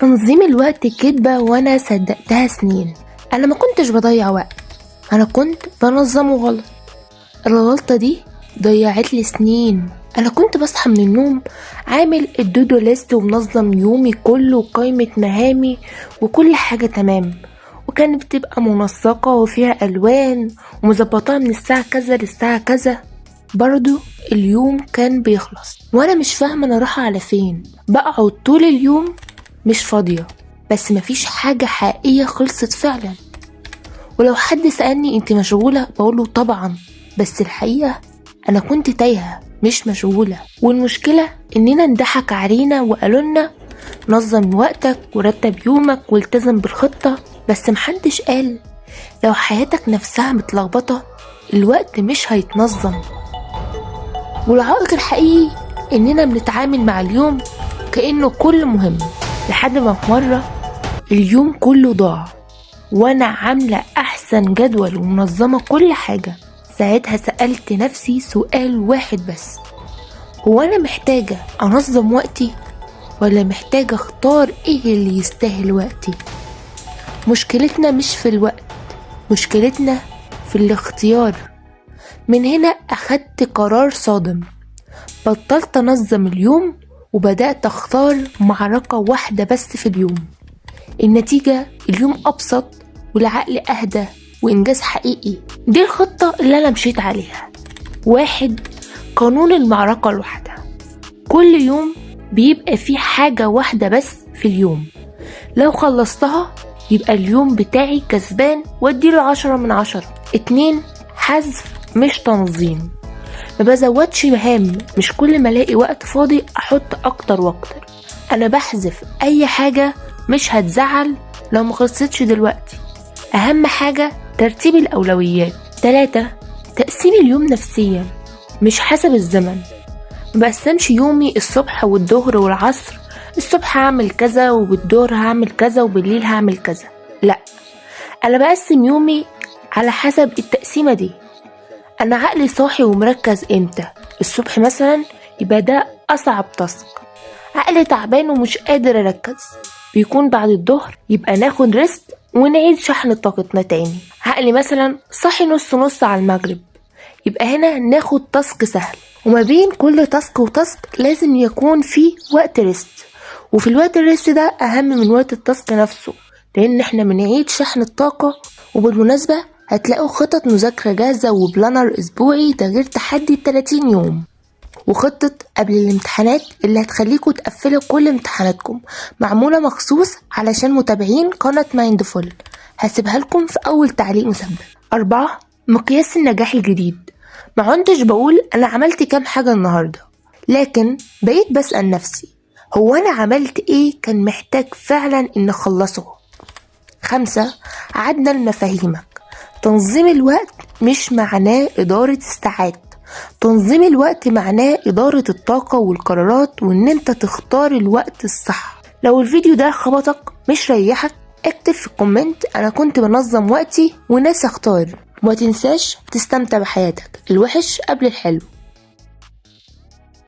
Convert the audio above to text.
تنظيم الوقت كدبة وانا صدقتها سنين. انا ما كنتش بضيع وقت، انا كنت بنظمه غلط. الغلطة دي ضيعت لي سنين. انا كنت بصحى من النوم عامل الدودو ليست ومنظم يومي كله وقائمة مهامي وكل حاجة تمام، وكانت بتبقى منسقة وفيها الوان ومظبطاها من الساعة كذا للساعة كذا. برضو اليوم كان بيخلص وانا مش فاهمة انا رايحة على فين. بقعد طول اليوم مش فاضية، بس مفيش حاجة حقيقية خلصت فعلا. ولو حد سألني انت مشغولة بقوله طبعا، بس الحقيقة انا كنت تايهة مش مشغولة. والمشكلة اننا انضحك علينا وقالولنا نظم وقتك ورتب يومك والتزم بالخطة، بس محدش قال لو حياتك نفسها متلخبطة الوقت مش هيتنظم. والعائق الحقيقي اننا بنتعامل مع اليوم كأنه كل مهم، لحد ما في مرة اليوم كله ضاع وانا عاملة احسن جدول ومنظمة كل حاجة. ساعتها سألت نفسي سؤال واحد بس: هو انا محتاجة انظم وقتي ولا محتاجة اختار ايه اللي يستاهل وقتي؟ مشكلتنا مش في الوقت، مشكلتنا في الاختيار. من هنا اخدت قرار صادم، بطلت انظم اليوم وبدأت اختار معركة واحدة بس في اليوم. النتيجة اليوم ابسط والعقل اهدى وانجاز حقيقي. دي الخطة اللي انا مشيت عليها. 1. قانون المعركة الواحدة. كل يوم بيبقى فيه حاجة واحدة بس في اليوم، لو خلصتها يبقى اليوم بتاعي كسبان واديله 10 من 10. 2. حذف مش تنظيم. ما بزودش مهام، مش كل ما الاقي وقت فاضي احط اكتر واكتر. انا بحذف اي حاجة مش هتزعل لو ما خلصتش دلوقتي. اهم حاجة ترتيب الاولويات. 3. تقسيم اليوم نفسيا مش حسب الزمن. مبقسمش يومي الصبح والظهر والعصر، الصبح هعمل كذا وبالظهر هعمل كذا وبالليل هعمل كذا. لا، انا بقسم يومي على حسب التقسيمة دي. انا عقلي صاحي ومركز امتى؟ الصبح مثلا يبقى ده اصعب تاسك. عقلي تعبان ومش قادر اركز بيكون بعد الظهر، يبقى ناخد ريست ونعيد شحن طاقتنا تاني. عقلي مثلا صاحي نص نص على المغرب، يبقى هنا ناخد تاسك سهل. وما بين كل تاسك وتاسك لازم يكون في وقت ريست، وفي الوقت الريست ده اهم من وقت التاسك نفسه، لان احنا بنعيد شحن الطاقة. وبالمناسبة هتلاقوا خطط مذاكرة جاهزة وبلانر اسبوعي ده غير تحدي 30 يوم، وخطة قبل الامتحانات اللي هتخليكوا تقفلوا كل امتحاناتكم معمولة مخصوص علشان متابعين قناة مايندفول، هسيبها لكم في اول تعليق مثبت. 4. مقياس النجاح الجديد. ما كنتش بقول انا عملت كام حاجة النهاردة، لكن بقيت بسأل نفسي هو انا عملت ايه كان محتاج فعلا ان اخلصه. 5. عدل مفاهيمك. تنظيم الوقت مش معناه إدارة الساعات، تنظيم الوقت معناه إدارة الطاقة والقرارات، وإن أنت تختار الوقت الصح. لو الفيديو ده خبطك مش ريحك اكتب في الكومنت أنا كنت بنظم وقتي وناس اختار. وما تنساش تستمتع بحياتك، الوحش قبل الحلو.